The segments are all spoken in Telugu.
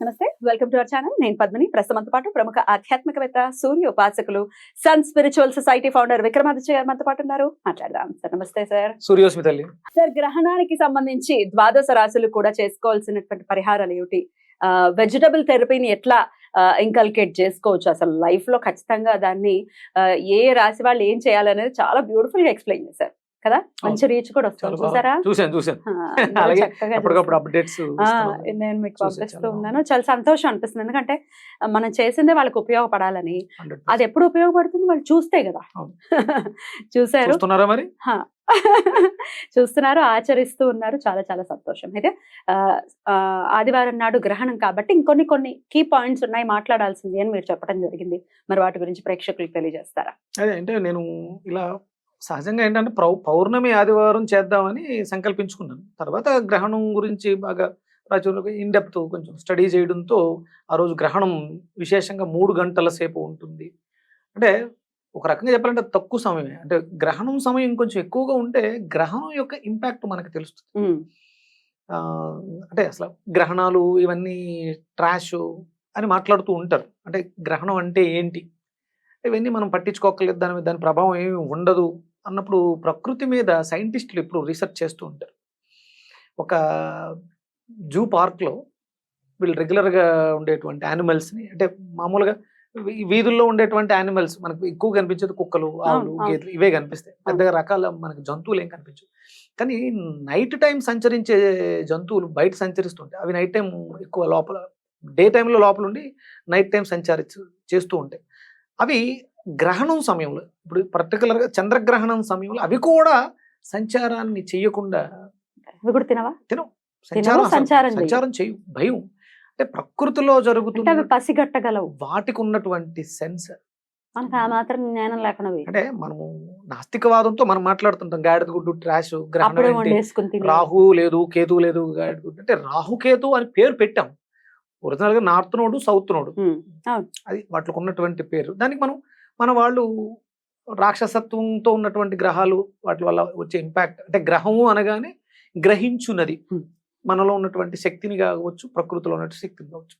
నమస్తే, వెల్కమ్ టు అవర్ ఛానల్. నేను పద్మిని. ప్రస్తుతంతో పాటు ప్రముఖ ఆధ్యాత్మికవేత్త, సూర్య ఉపాసకులు, sun spiritual society founder Vikramaditya గారు మనతో పాటు ఉన్నారు. మాట్లాడదాం సార్. నమస్తే సార్. సూర్యోస్మి తల్లి. సార్, గ్రహణానికి సంబంధించి ద్వాదశ రాశులు కూడా చేసుకోవాల్సినటువంటి పరిహారాలు ఏమిటి? వెజిటబుల్ థెరపీని ఎట్లా ఇంకల్కేట్ చేసుకోవచ్చు అసలు లైఫ్ లో? ఖచ్చితంగా దాన్ని ఏ రాశి వాళ్ళు ఏం చేయాలనేది చాలా బ్యూటిఫుల్ గా ఎక్స్ప్లెయిన్ చేశారు కదా. మంచి రీచ్ కూడా వస్తుంది. చూసారా? చూసాను. నేను మీకు పంపిస్తూ ఉన్నాను. చాలా సంతోషం అనిపిస్తుంది. ఎందుకంటే మనం చేసిందే వాళ్ళకి ఉపయోగపడాలని. అది ఎప్పుడు ఉపయోగపడుతుంది? వాళ్ళు చూస్తే కదా. చూసారు, మరి చూస్తున్నారు, ఆచరిస్తూ ఉన్నారు. చాలా చాలా సంతోషం. అయితే ఆదివారం నాడు గ్రహణం కాబట్టి ఇంకొన్ని కీ పాయింట్స్ ఉన్నాయి మాట్లాడాల్సింది అని మీరు చెప్పడం జరిగింది. మరి వాటి గురించి ప్రేక్షకులకు తెలియజేస్తారా? అదే అంటే నేను ఇలా సహజంగా ఏంటంటే పౌర్ణమి ఆదివారం చేద్దామని సంకల్పించుకున్నాను. తర్వాత గ్రహణం గురించి బాగా ప్రాచుర్యం ఇన్ డెప్త్ కొంచెం స్టడీ చేయడంతో ఆ రోజు గ్రహణం విశేషంగా 3 గంటల సేపు ఉంటుంది. అంటే ఒక రకంగా చెప్పాలంటే తక్కువ సమయమే. అంటే గ్రహణం సమయం కొంచెం ఎక్కువగా ఉంటే గ్రహణం యొక్క ఇంపాక్ట్ మనకు తెలుస్తుంది. అంటే అసలు గ్రహణాలు ఇవన్నీ ట్రాష్ అని మాట్లాడుతూ ఉంటారు. అంటే గ్రహణం అంటే ఏంటి, ఇవన్నీ మనం పట్టించుకోకలేదు, దాని ప్రభావం ఏమి ఉండదు అన్నప్పుడు ప్రకృతి మీద సైంటిస్టులు ఇప్పుడు రీసెర్చ్ చేస్తూ ఉంటారు. ఒక జూ పార్క్లో వీళ్ళు రెగ్యులర్గా ఉండేటువంటి యానిమల్స్ని, అంటే మామూలుగా వీధుల్లో ఉండేటువంటి యానిమల్స్ మనకు ఎక్కువ కనిపించేది కుక్కలు, ఆవులు, గేదెలు, ఇవే కనిపిస్తాయి. పెద్దగా రకాల మనకి జంతువులు ఏం కనిపించవు. కానీ నైట్ టైం సంచరించే జంతువులు బయట సంచరిస్తుంటాయి. అవి నైట్ టైం ఎక్కువ లోపల, డే టైంలో లోపల ఉండి నైట్ టైం చేస్తూ ఉంటాయి. అవి గ్రహణం సమయంలో, ఇప్పుడు పర్టికులర్గా చంద్రగ్రహణం సమయంలో అవి కూడా సంచారాన్ని చెయ్యకుండా తినవు. సంచారం చేయు. భయం అంటే ప్రకృతిలో జరుగుతున్న పసిగట్టగలవు. వాటికి ఉన్నటువంటి సెన్స్ మనకు ఆ మాత్రం జ్ఞానం లేకుండా. అంటే మనము నాస్తికవాదంతో మనం మాట్లాడుతుంటాం. గాడిద గుడ్డు, ట్రాష్, గ్రహణం, రాహు లేదు, కేతు లేదు, గాడిద గుడ్డు అంటే రాహుకేతు అని పేరు పెట్టాం. ఒరిజినల్ గా నార్త్ నోడు, సౌత్ నోడు, అది వాటికి ఉన్నటువంటి పేరు. దానికి మన వాళ్ళు రాక్షసత్వంతో ఉన్నటువంటి గ్రహాలు, వాటి వల్ల వచ్చే ఇంపాక్ట్, అంటే గ్రహము అనగానే గ్రహించున్నది, మనలో ఉన్నటువంటి శక్తిని కావచ్చు, ప్రకృతిలో ఉన్నటువంటి శక్తిని కావచ్చు.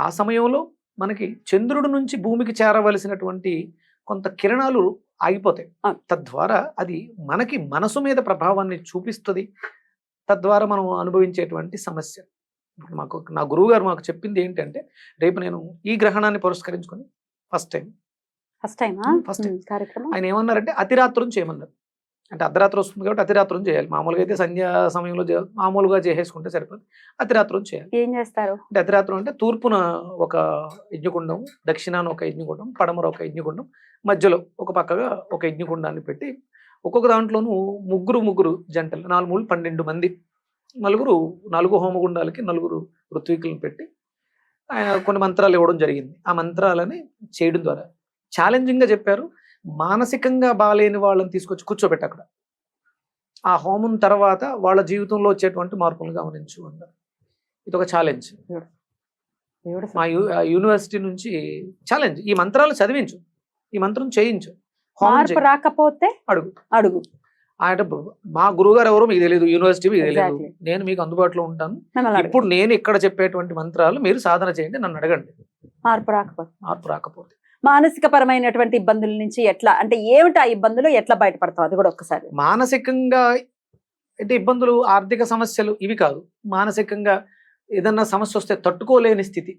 ఆ సమయంలో మనకి చంద్రుడి నుంచి భూమికి చేరవలసినటువంటి కొంత కిరణాలు ఆగిపోతాయి. తద్వారా అది మనకి మనసు మీద ప్రభావాన్ని చూపిస్తుంది. తద్వారా మనం అనుభవించేటువంటి సమస్య. నా గురువు గారు మాకు చెప్పింది ఏంటంటే, రేపు నేను ఈ గ్రహణాన్ని పురస్కరించుకొని ఫస్ట్ టైం ఆయన ఏమన్నారంటే అతిరాత్రం చేయమన్నారు. అంటే అర్ధరాత్రి వస్తుంది కాబట్టి అతిరాత్రం చేయాలి. మామూలుగా అయితే సంధ్యా సమయంలో మామూలుగా చేసేసుకుంటే సరిపోదు. అతిరాత్రం చేయాలి. ఏం చేస్తారు అంటే అతిరాత్రం అంటే తూర్పున ఒక యజ్ఞకుండం, దక్షిణాన ఒక యజ్ఞకుండం, పడమర ఒక యజ్ఞకుండం, మధ్యలో ఒక పక్కగా ఒక యజ్ఞకుండాన్ని పెట్టి ఒక్కొక్క దాంట్లోనూ ముగ్గురు జంటలు, 4 మూడు 12 మంది, 4 హోమగుండాలకి 4 ఋత్వికులను పెట్టి కొన్ని మంత్రాలు ఇవ్వడం జరిగింది. ఆ మంత్రాలని చేయడం ద్వారా ఛాలెంజింగ్గా చెప్పారు. మానసికంగా బాగాలేని వాళ్ళని తీసుకొచ్చి కూర్చోబెట్టి అక్కడ ఆ హోమం తర్వాత వాళ్ళ జీవితంలో వచ్చేటువంటి మార్పులు గమనించు అన్నారు. ఇది ఒక ఛాలెంజ్. మా యూనివర్సిటీ నుంచి ఛాలెంజ్, ఈ మంత్రాలు చదివించు, ఈ మంత్రం చేయించు, రాకపోతే అడుగు. ఆయన మా గురువుగారు ఎవరో మీకు తెలియదు, యూనివర్సిటీ మీకు తెలియదు, నేను మీకు అందుబాటులో ఉంటాను. ఇప్పుడు నేను ఇక్కడ చెప్పేటువంటి మంత్రాలు మీరు సాధన చేయండి, నన్ను అడగండి. మార్పు రాకపోతే మానసిక పరమైనటువంటి ఇబ్బందుల నుంచి ఎట్లా, అంటే ఏమిటి ఆ ఇబ్బందులు, ఎట్లా బయటపడతాం అది కూడా ఒక్కసారి. మానసికంగా అంటే ఇబ్బందులు, ఆర్థిక సమస్యలు ఇవి కాదు. మానసికంగా ఏదన్నా సమస్య వస్తే తట్టుకోలేని స్థితి,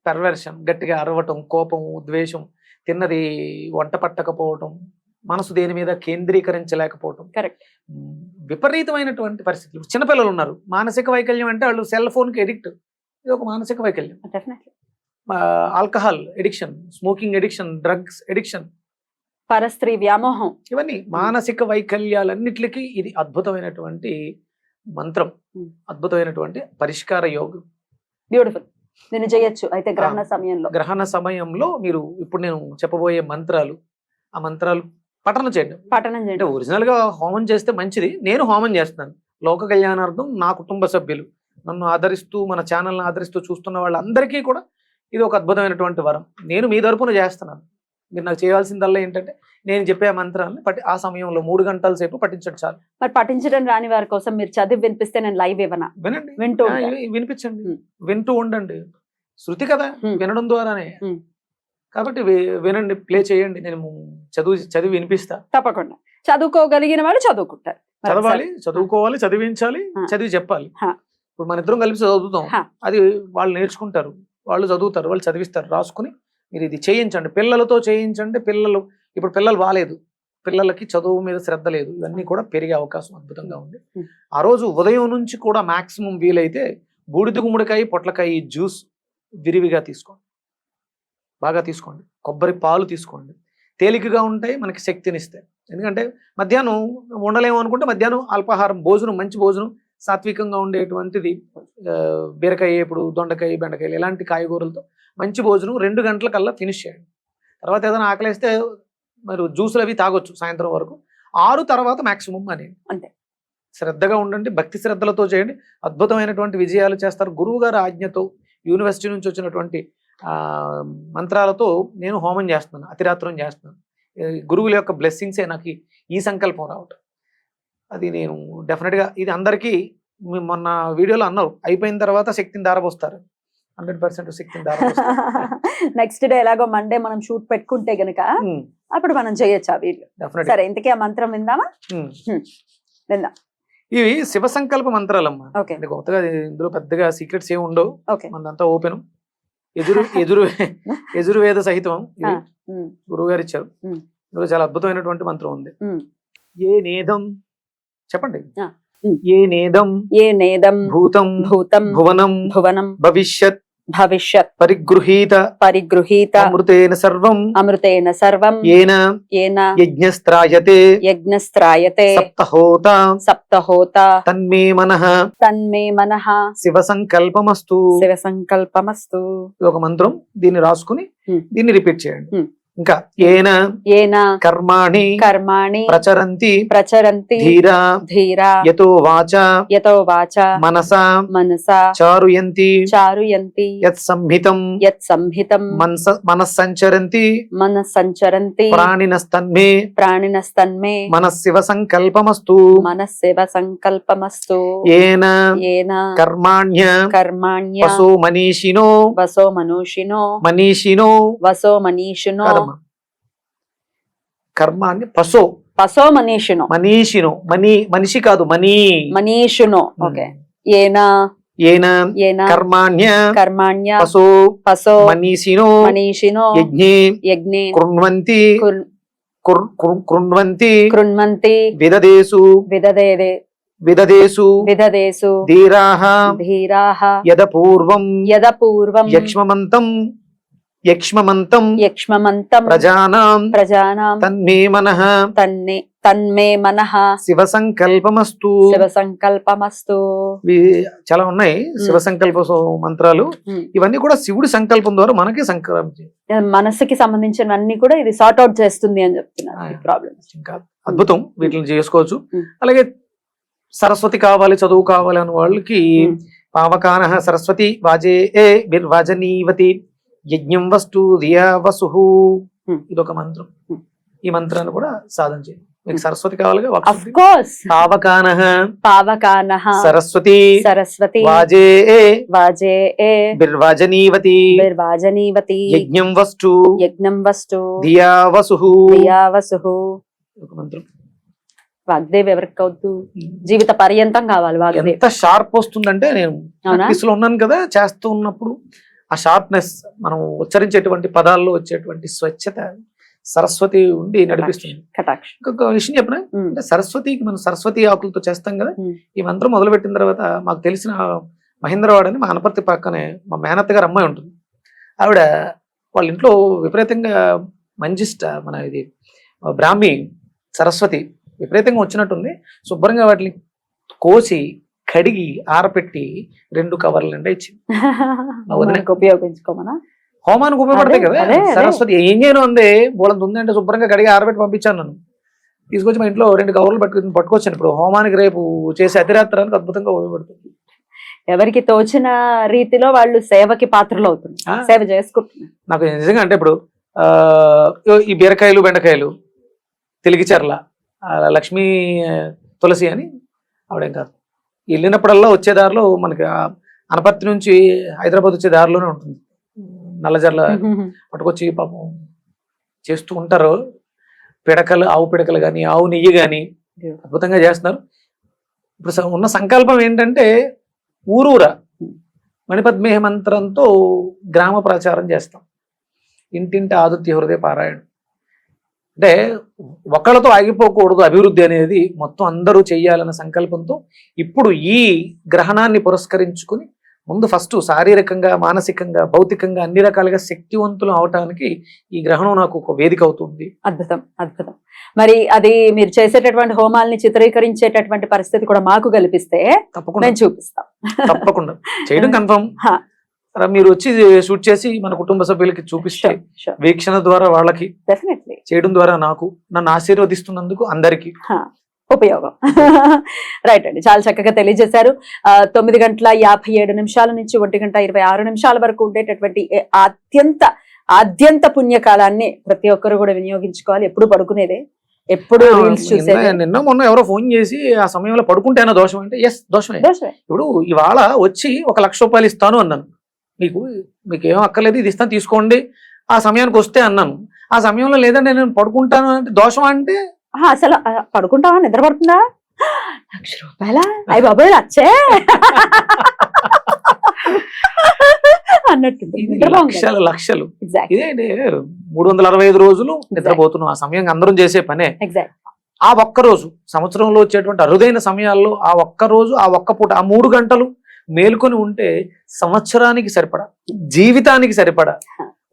పర్వర్షన్, గట్టిగా అరవటం, కోపం, ద్వేషం, తిన్నది వంట పట్టకపోవటం, మనసు దేని మీద కేంద్రీకరించలేకపోవటం, కరెక్ట్, విపరీతమైనటువంటి పరిస్థితులు. చిన్నపిల్లలు ఉన్నారు, మానసిక వైకల్యం అంటే వాళ్ళు సెల్ ఫోన్కి ఎడిక్ట్, ఇది ఒక మానసిక వైకల్యం. Definitely. Alcohol addiction, smoking addiction, drugs addiction, పరస్త్రీ వ్యామోహం, ఇవన్నీ మానసిక వైకల్యాలన్నిటికీ ఇది అద్భుతమైనటువంటి మంత్రం, అద్భుతమైనటువంటి పరిష్కార యోగం. బ్యూటిఫుల్. నేను చేయొచ్చు అయితే గ్రహణ సమయంలో మీరు ఇప్పుడు నేను చెప్పబోయే మంత్రాలు, ఆ మంత్రాలు పఠనం చేయండి. అంటే ఒరిజినల్ గా హోమం చేస్తే మంచిది. నేను హోమం చేస్తున్నాను లోక కళ్యాణార్థం. నా కుటుంబ సభ్యులు, నన్ను ఆదరిస్తూ, మన ఛానల్ని ఆదరిస్తూ చూస్తున్న వాళ్ళందరికీ కూడా ఇది ఒక అద్భుతమైనటువంటి వరం. నేను మీ తరపున చేస్తున్నాను. మీరు నాకు చేయాల్సిందల్లా ఏంటంటే నేను చెప్పే మంత్రాన్ని ఆ సమయంలో 3 గంటల సేపు పఠించండి చాలు. మరి పఠించడం రాని వారి కోసం మీరు చదివి వినిపిస్తే నేను లైవ్ ఇవ్వనా? వినండి, వింటూ ఉంటా. వినిపించండి, వింటూ ఉండండి. శృతి కదా, వినడం ద్వారానే. ఉమ్. కాబట్టి వినండి, ప్లే చేయండి, నేను చదివి వినిపిస్తా. తప్పకుండా చదువుకోగలిగిన వాళ్ళు చదువుకుంటారు. మరి చదవాలి, ఒకసారి- చదువుకోవాలి, చదివించాలి, చదివి చెప్పాలి. హా. ఇప్పుడు మన ఇద్దరం కలిసి చదువుతాం, హా. అది వాళ్ళు నేర్చుకుంటారు, వాళ్ళు చదువుతారు, వాళ్ళు చదివిస్తారు. రాసుకుని మీరు ఇది చేయించండి, పిల్లలతో చేయించండి. ఇప్పుడు పిల్లలు బాలేదు, పిల్లలకి చదువు మీద శ్రద్ధ లేదు, ఇవన్నీ కూడా పెరిగే అవకాశం అద్భుతంగా ఉంది. ఆ రోజు ఉదయం నుంచి కూడా మాక్సిమం వీలైతే బూడిద గుమ్మడికాయ, పొట్లకాయ జ్యూస్ విరివిగా తీసుకోండి, బాగా తీసుకోండి. కొబ్బరి పాలు తీసుకోండి, తేలికగా ఉంటాయి, మనకి శక్తినిస్తాయి. ఎందుకంటే మధ్యాహ్నం ఉండలేము అనుకుంటే మధ్యాహ్నం అల్పాహారం, భోజనం, మంచి భోజనం, సాత్వికంగా ఉండేటువంటిది, బీరకాయ, ఇప్పుడు దొండకాయ, బెండకాయలు ఇలాంటి కాయగూరలతో మంచి భోజనం 2 గంటలకల్లా ఫినిష్ చేయండి. తర్వాత ఏదైనా ఆకలిస్తే మరి జ్యూసులు అవి తాగొచ్చు సాయంత్రం వరకు. 6 తర్వాత మాక్సిమం అని అంతే. శ్రద్ధగా ఉండండి, భక్తి శ్రద్ధలతో చేయండి, అద్భుతమైనటువంటి విజయాలు చేస్తారు. గురువు గారి ఆజ్ఞతో యూనివర్సిటీ నుంచి వచ్చినటువంటి మంత్రాలతో నేను హోమం చేస్తున్నాను, అతిరాత్రం చేస్తున్నాను. గురువుల యొక్క బ్లెస్సింగ్సే నాకు ఈ సంకల్పం రావటం. అది నేను డెఫినెట్గా ఇది అందరికీ మొన్న వీడియోలో అన్నారు, అయిపోయిన తర్వాత శక్తిని దారపోస్తారు, 100% శక్తిని దారపోస్తారు. నెక్స్ట్ డే ఎలాగో మండే మనం షూట్ పెట్టుకుంటే గనుక అప్పుడు మనం చేయొచ్చు ఆ వీడియో. డెఫినెట్. సరే, ఇంతకీ ఆ మంత్రం విందామా? విందాం. ఇవి శివ సంకల్ప మంత్రాలమ్మా. ఓకే. అంటే కొత్తగా ఇందులో పెద్దగా సీక్రెట్స్ ఏమి ఉండవు, ఓకే. మనదంతా ఓపెన్, యజుర్వేద సహితం ఇవి గురువు గారు ఇచ్చారు. ఇందులో చాలా అద్భుతమైనటువంటి మంత్రం ఉంది. ఏ నేదం, చెప్పండి. ఏ నేదం, ఏ నేదం, భూతం, భూతం, భువనం, భువనం, భవిష్యత్, భవిష్యత్, పరిగృహీత, పరిగృహీత, అమృతేన సర్వం, అమృతేన సర్వం, ఏన ఏన యజ్ఞస్త్రాయతే, యజ్ఞస్త్రాయతే, సప్తహోత, సప్తహోత, తన్మే మనః, తన్మే మనః, శివ సంకల్పమస్తు. శివ సంకల్పమస్తు. ఇది ఒక మంత్రం, దీన్ని రాసుకుని దీన్ని రిపీట్ చేయండి. ఇంకా ఏన ఏన కర్మాణి కర్మాణి ప్రచరంతి ప్రచరంతి ధీరా ధీరా యతో వాచ యతో వాచ మనసా మనసా చారుయంతి చారుయంతి యత్ సంహితం యత్ సంహితం మనస్సంచరంతి మనస్సంచరంతి ప్రాణినస్తన్మే ప్రాణినస్తన్మే మనస్శివ సంకల్పమస్తు. మనస్శివ సంకల్పమస్తు. ఏన ఏన కర్మాణ్య కర్మాణ్య వసో మనీషినో వసో మనూషినో మనీషినో వసో మనీషినో కర్మాణ్య పసో పసో మనీషినో మనీషినో మనిషి కాదు మనీషినో. ఓకే. ఏన ఏన ఏన కర్మాణ్య కర్మాణ్య పసో పసో మనీషినో మనీషినో యజ్ఞే యజ్ఞే కృణ్వంతి కృణ్వంతి కృణ్వంతి విదదేషు విదదేదే విదదేషు విదదేషు ధీరాః ధీరాః యదపూర్వం యదపూర్వం యక్ష్మమంతం ప్రజానాం తన్మే మనః తన్మే మనః శివ సంకల్పమస్తు. శివ సంకల్పమస్తు. చాలా ఉన్నాయి శివ సంకల్ప మంత్రాలు. ఇవన్నీ కూడా శివుడి సంకల్పం ద్వారా మనకి సంకల్పించి మనసుకి సంబంధించినవన్నీ కూడా ఇది సార్ట్ అవుట్ చేస్తుంది అని చెప్తున్నారు. ప్రాబ్లమ్స్ ఇంకా అద్భుతం, వీటిని చేసుకోవచ్చు. అలాగే సరస్వతి కావాలి, చదువు కావాలి అని వాళ్ళకి పావకానః సరస్వతి వాజే బిర్వాజనీవతి యజ్ఞం వస్తు ధియా వసుః, ఇదొక మంత్రం. ఈ మంత్రాన్ని కూడా సాధన చేయండి. మీకు సరస్వతి కావాలిగా, ఆఫ్ కోర్స్. పావకానః పావకానః సరస్వతి సరస్వతి వాజే వాజే బిర్వాజనీవతి బిర్వాజనీవతి యజ్ఞం వస్తు యజ్ఞం వస్తు ధియా వసుః, ధియా వసుః. ఒక మంత్రం. వాగ్దేవి ఎవరికి అవుతూ జీవిత పర్యంతం కావాలి వాగ్దేవి. ఎంత షార్ప్ వస్తుందంటే, నేను ప్రాక్టీస్ లో ఉన్నాను కదా, చేస్తూ ఉన్నప్పుడు ఆ షార్ప్నెస్, మనం ఉచ్చరించేటువంటి పదాల్లో వచ్చేటువంటి స్వచ్ఛత సరస్వతి ఉండి నడిపిస్తుంది. ఇంకొక విషయం చెప్పిన అంటే, సరస్వతికి మనం సరస్వతి ఆకులతో చేస్తాం కదా. ఈ మంత్రం మొదలు పెట్టిన తర్వాత మాకు తెలిసిన మహేంద్రవాడ అని మా అనపర్తి పక్కనే మా మేనత్త గారు అమ్మాయి ఉంటుంది. ఆవిడ వాళ్ళ ఇంట్లో విపరీతంగా మంజిష్ట మన ఇది బ్రాహ్మి సరస్వతి విపరీతంగా వచ్చినట్టుంది. శుభ్రంగా వాటిని కోసి కడిగి ఆరపెట్టి 2 కవర్లు నిండా ఇచ్చింది. ఉపయోగించుకోమనా, హోమానికి ఉపయోగపడతాయి కదా. సరస్వతి ఏం చేయను అందే, బోళంత ఉందంటే శుభ్రంగా కడిగి ఆరబెట్టి పంపించాను. నన్ను తీసుకొచ్చి మా ఇంట్లో 2 కవర్లు పట్టుకొచ్చాను. ఇప్పుడు హోమానికి రేపు చేసే అతిరాత్రానికి అద్భుతంగా ఉపయోగపడుతుంది. ఎవరికి తోచిన రీతిలో వాళ్ళు సేవకి పాత్రలు అవుతుంది, సేవ చేసుకుంటున్నారు. నాకు నిజంగా అంటే ఇప్పుడు ఈ బీరకాయలు బెండకాయలు తెలిగిచర్ల లక్ష్మీ తులసి అని ఆవిడేం కాదు, వెళ్ళినప్పుడల్లా వచ్చే దారిలో మనకి అనపర్తి నుంచి హైదరాబాద్ వచ్చే దారిలోనే ఉంటుంది నల్లజర్ల పట్టుకొచ్చి పాపం చేస్తూ ఉంటారు. పిడకలు, ఆవు పిడకలు కానీ ఆవు నెయ్యి కానీ అద్భుతంగా చేస్తున్నారు. ఇప్పుడు ఉన్న సంకల్పం ఏంటంటే ఊరూరా మణిపద్మేహ మంత్రంతో గ్రామ ప్రచారం చేస్తాం. ఇంటింటి ఆదిత్య హృదయ పారాయణం అంటే ఒకళ్ళతో ఆగిపోకూడదు, అభివృద్ధి అనేది మొత్తం అందరూ చెయ్యాలన్న సంకల్పంతో ఇప్పుడు ఈ గ్రహణాన్ని పురస్కరించుకుని ముందు ఫస్ట్ శారీరకంగా, మానసికంగా, భౌతికంగా అన్ని రకాలుగా శక్తివంతులు అవటానికి ఈ గ్రహణం నాకు ఒక వేదిక అవుతుంది. అద్భుతం, అద్భుతం. మరి అది మీరు చేసేటటువంటి హోమాల్ని చిత్రీకరించేటటువంటి పరిస్థితి కూడా మాకు కల్పిస్తే తప్పకుండా చూపిస్తాం. తప్పకుండా చేయడం కన్ఫర్మ్. మీరు వచ్చి షూట్ చేసి మన కుటుంబ సభ్యులకి చూపిస్తే వీక్షణ ద్వారా వాళ్ళకి డెఫినెట్లీ చేయడం ద్వారా నాకు నన్ను ఆశీర్వదిస్తున్నందుకు అందరికి ఉపయోగం. రైట్ అండి, చాలా చక్కగా తెలియజేశారు. 9:57 నుంచి 1:26 వరకు ఉండేటటువంటి ఆద్యంత పుణ్యకాలాన్ని ప్రతి ఒక్కరు కూడా వినియోగించుకోవాలి. ఎప్పుడు పడుకునేదే, ఎప్పుడు రీల్స్ చూసేది. నిన్న మొన్న ఎవరో ఫోన్ చేసి ఆ సమయంలో పడుకుంటేనా దోషం అంటే ఎస్ దోషమే. ఇప్పుడు ఇవాళ వచ్చి 1,00,000 రూపాయలు ఇస్తాను అన్నాను, మీకు ఏం అక్కర్లేదు, ఇది ఇస్తాను తీసుకోండి, ఆ సమయానికి వస్తే అన్నాను. ఆ సమయంలో లేదంటే నేను పడుకుంటాను అంటే దోషం అంటే అసలు పడుకుంటావా, నిద్ర పడుతుందా, 1,00,000 రూపాయల అయ్యి బాబాయ్ వచ్చే అన్నట్టు లక్షలు. ఇదే 365 రోజులు నిద్రపోతున్నాం. ఆ సమయం అందరం చేసే పనే. ఆ ఒక్క రోజు సంవత్సరంలో వచ్చేటువంటి అరుదైన సమయాల్లో ఆ ఒక్క రోజు, ఆ ఒక్క పూట, ఆ 3 గంటలు మేలుకొని ఉంటే సంవత్సరానికి సరిపడా, జీవితానికి సరిపడా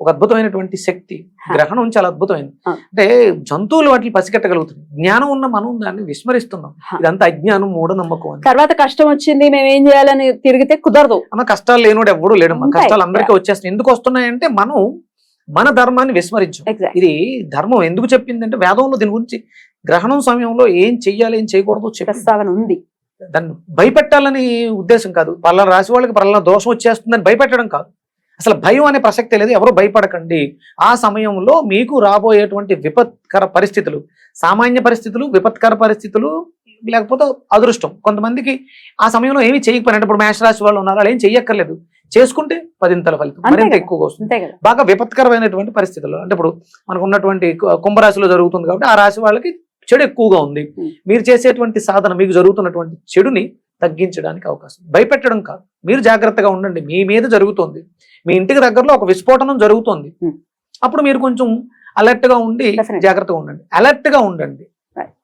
ఒక అద్భుతమైనటువంటి శక్తి. గ్రహణం చాలా అద్భుతమైనది. అంటే జంతువులు వాటిని పసిగట్టగలుగుతుంది, జ్ఞానం ఉన్న మనం దాన్ని విస్మరిస్తున్నాం. ఇదంతా అజ్ఞానం, మూఢనమ్మకం. తర్వాత కష్టం వచ్చింది, మేము ఏం చేయాలని తిరిగితే కుదరదు. అన్న కష్టాలు లేనోడు ఎవడు లేడు. కష్టాలు అందరికీ వచ్చేస్తాయి. ఎందుకు వస్తున్నాయంటే మనం మన ధర్మాన్ని విస్మరించాం. ఇది ధర్మం ఎందుకు చెప్పిందంటే వేదంలో దీని గురించి గ్రహణం సమయంలో ఏం చెయ్యాలి, ఏం చేయకూడదు ప్రస్తావన ఉంది. దాన్ని భయపెట్టాలని ఉద్దేశం కాదు. పలానా రాశి వాళ్ళకి పలానా దోషం వచ్చేస్తుందని భయపెట్టడం కాదు. అసలు భయం అనే ప్రసక్తే లేదు. ఎవరు భయపడకండి. ఆ సమయంలో మీకు రాబోయేటువంటి విపత్కర పరిస్థితులు, సామాన్య పరిస్థితులు, విపత్కర పరిస్థితులు, లేకపోతే అదృష్టం. కొంతమందికి ఆ సమయంలో ఏమి చేయకపోయినట్టు, ఇప్పుడు మేషరాశి వాళ్ళు ఉన్నారు, వాళ్ళు ఏం చెయ్యక్కర్లేదు, చేసుకుంటే 10 ఫలితం మరింత ఎక్కువగా వస్తుంది. బాగా విపత్కరమైనటువంటి పరిస్థితుల్లో అంటే ఇప్పుడు మనకు ఉన్నటువంటి కుంభరాశిలో జరుగుతుంది కాబట్టి ఆ రాశి వాళ్ళకి చెడు ఎక్కువగా ఉంది. మీరు చేసేటువంటి సాధన మీకు జరుగుతున్నటువంటి చెడుని తగ్గించడానికి అవకాశం. భయపెట్టడం కాదు, మీరు జాగ్రత్తగా ఉండండి. మీ మీద జరుగుతుంది, మీ ఇంటికి దగ్గరలో ఒక విస్ఫోటనం జరుగుతుంది, అప్పుడు మీరు కొంచెం అలర్ట్ గా ఉండి జాగ్రత్తగా ఉండండి. అలర్ట్ గా ఉండండి.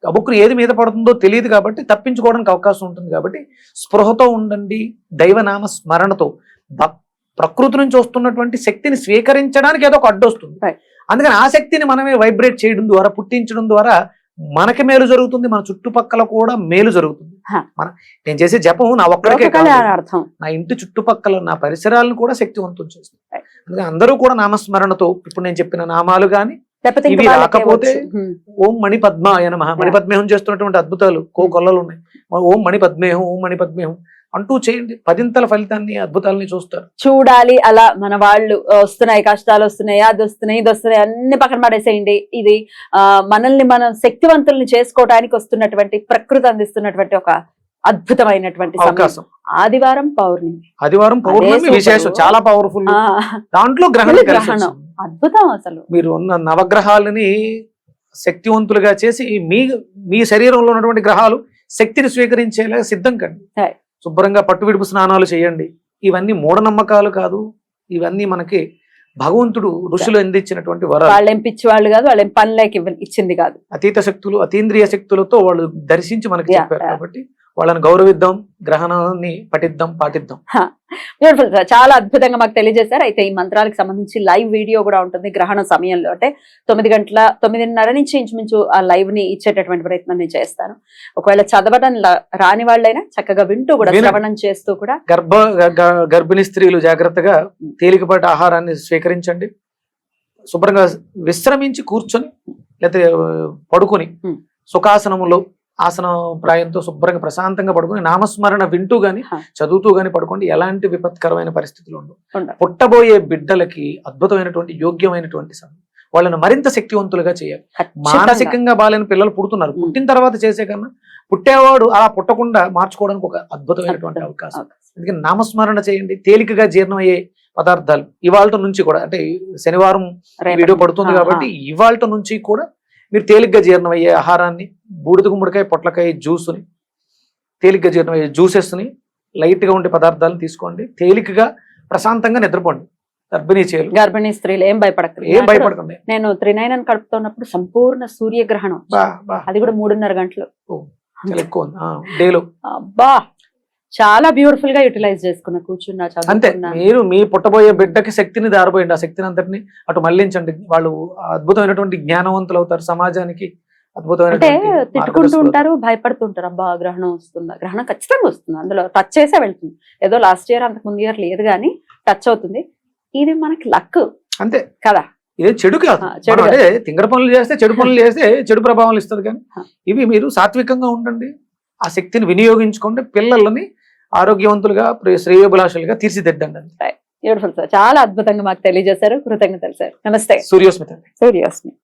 గబుక్కులు ఏది మీద పడుతుందో తెలియదు కాబట్టి తప్పించుకోవడానికి అవకాశం ఉంటుంది. కాబట్టి స్పృహతో ఉండండి, దైవనామ స్మరణతో. ప్రకృతి నుంచి వస్తున్నటువంటి శక్తిని స్వీకరించడానికి ఏదో ఒక అడ్డు వస్తుంది. అందుకని ఆ శక్తిని మనమే వైబ్రేట్ చేయడం ద్వారా, పుట్టించడం ద్వారా మనకి మేలు జరుగుతుంది, మన చుట్టుపక్కల కూడా మేలు జరుగుతుంది. నేను చేసే జపం నా ఒక్కడికే కాదు, నా ఇంటి చుట్టుపక్కల నా పరిసరాలను కూడా శక్తివంతం చేస్తుంది. అందుకని అందరూ కూడా నామస్మరణతో ఇప్పుడు నేను చెప్పిన నామాలు గాని ఇవి రాకపోతే ఓం మణిపద్మాయ నమః, మణిపద్మేహం చేస్తున్నటువంటి అద్భుతాలు కొల్లలు ఉన్నాయి. ఓం మణిపద్మేహం, ఓం మణిపద్మేహం అంటూ చేయండి. 10 ఫలితాన్ని, అద్భుతాలని చూస్తారు. చూడాలి అలా మన వాళ్ళు వస్తున్నాయి, కష్టాలు వస్తున్నాయి, అది వస్తున్నాయి, ఇది వస్తున్నాయి, అన్ని పక్కన పడేసేయండి. ఇది మనల్ని మనం శక్తివంతుల్ని చేసుకోవడానికి వస్తున్నటువంటి ప్రకృతి అందిస్తున్నటువంటి ఒక అద్భుతమైనటువంటి అవకాశం. ఆదివారం పౌర్ణమి విశేషం, చాలా పవర్ఫుల్. దాంట్లో గ్రహణం అద్భుతం. అసలు మీరు ఉన్న నవగ్రహాలని శక్తివంతులుగా చేసి మీ శరీరంలో ఉన్నటువంటి గ్రహాలు శక్తిని స్వీకరించేలా సిద్ధం కండి. శుభ్రంగా పట్టు విడుపు స్నానాలు చేయండి. ఇవన్నీ మూఢనమ్మకాలు కాదు, ఇవన్నీ మనకి భగవంతుడు ఋషులు అందించినటువంటి వరాలు. వాళ్ళేం పిచ్చి వాళ్ళు కాదు, వాళ్ళేం పనులకి ఇచ్చింది కాదు. అతీత శక్తులు, అతీంద్రియ శక్తులతో వాళ్ళు దర్శించి మనకి చెప్పారు. కాబట్టి వాళ్ళని గౌరవిద్దాం, గ్రహణాన్ని పఠిద్దాం, పాటిద్దాం. బ్యూటిఫుల్ సార్, చాలా అద్భుతంగా మాకు తెలియజేశారు. అయితే ఈ మంత్రాలకు సంబంధించి లైవ్ వీడియో కూడా ఉంటుంది గ్రహణ సమయంలో. అంటే 9:30 నుంచి ఇంచుమించు ఆ లైవ్ ని ఇచ్చేటటువంటి ప్రయత్నం నేను చేస్తాను. ఒకవేళ చదవడం రాని వాళ్ళైనా చక్కగా వింటూ కూడా, శ్రవణం చేస్తూ కూడా. గర్భిణీ స్త్రీలు జాగ్రత్తగా తేలికపాటి ఆహారాన్ని స్వీకరించండి. శుభ్రంగా విశ్రమించి కూర్చొని లేకపోతే పడుకొని సుఖాసనములో ఆసన ప్రాయంతో శుభ్రంగా ప్రశాంతంగా పడుకొని నామస్మరణ వింటూ గాని చదువుతూ గాని పడుకోండి. ఎలాంటి విపత్కరమైన పరిస్థితులు ఉండవు. పుట్టబోయే బిడ్డలకి అద్భుతమైనటువంటి యోగ్యమైనటువంటి సమయం. వాళ్ళని మరింత శక్తివంతులుగా చేయాలి. మానసికంగా బాలేని పిల్లలు పుడుతున్నారు, పుట్టిన తర్వాత చేసే కన్నా పుట్టేవాడు అలా పుట్టకుండా మార్చుకోవడానికి ఒక అద్భుతమైనటువంటి అవకాశం. అందుకని నామస్మరణ చేయండి. తేలికగా జీర్ణమయ్యే పదార్థాలు ఇవాళ నుంచి కూడా, అంటే శనివారం వీడియో పడుతుంది కాబట్టి ఇవాళ నుంచి కూడా మీరు తేలిగ్గా జీర్ణమయ్యే ఆహారాన్ని, బూడిద గుమ్మడికాయ పొట్లకాయ జ్యూస్ని, తేలిగ్గా జీర్ణమయ్యే జ్యూసెస్ని, లైట్గా ఉండే పదార్థాలను తీసుకోండి. తేలికగా ప్రశాంతంగా నిద్రపోండి. గర్భిణీ స్త్రీలు ఏం భయపడకండి. నేను 3-9 అని కడుపుతున్నప్పుడు సంపూర్ణ సూర్యగ్రహణం, అది కూడా 3:30 గంటలు ఎక్కువ డేలో. అబ్బా, చాలా బ్యూటిఫుల్ గా యూటిలైజ్ చేసుకున్నా, కూర్చున్నా, అంతే. మీరు మీ పుట్టబోయే బిడ్డకి శక్తిని దారిపోయండి. ఆ శక్తిని అంతటిని అటు మళ్ళించండి. వాళ్ళు అద్భుతమైనటువంటి జ్ఞానవంతులు అవుతారు, సమాజానికి అద్భుతమైన. అంటే తిట్టుకుంటూ ఉంటారు, భయపడుతుంటారు, అబ్బా గ్రహణం వస్తుందా. గ్రహణం ఖచ్చితంగా వస్తుంది, అందులో టచ్ చేసే వెళ్తుంది. ఏదో లాస్ట్ ఇయర్ అంతకు ముందు ఇయర్ లేదు కానీ టచ్ అవుతుంది. ఇది మనకి లక్ అంతే కదా. ఇదే చెడు కాదు. అంటే తింగర పనులు చేస్తే, చెడు పనులు చేస్తే చెడు ప్రభావాలు ఇస్తుంది. కానీ ఇవి మీరు సాత్వికంగా ఉండండి, ఆ శక్తిని వినియోగించుకోండి, పిల్లలని ఆరోగ్యవంతులుగా, శ్రేయోభిలాషులుగా తీర్చిదిద్దండి. బ్యూటిఫుల్ సార్, చాలా అద్భుతంగా మాకు తెలియజేశారు. కృతజ్ఞతలు సార్. నమస్తే. సూర్యోస్మిత.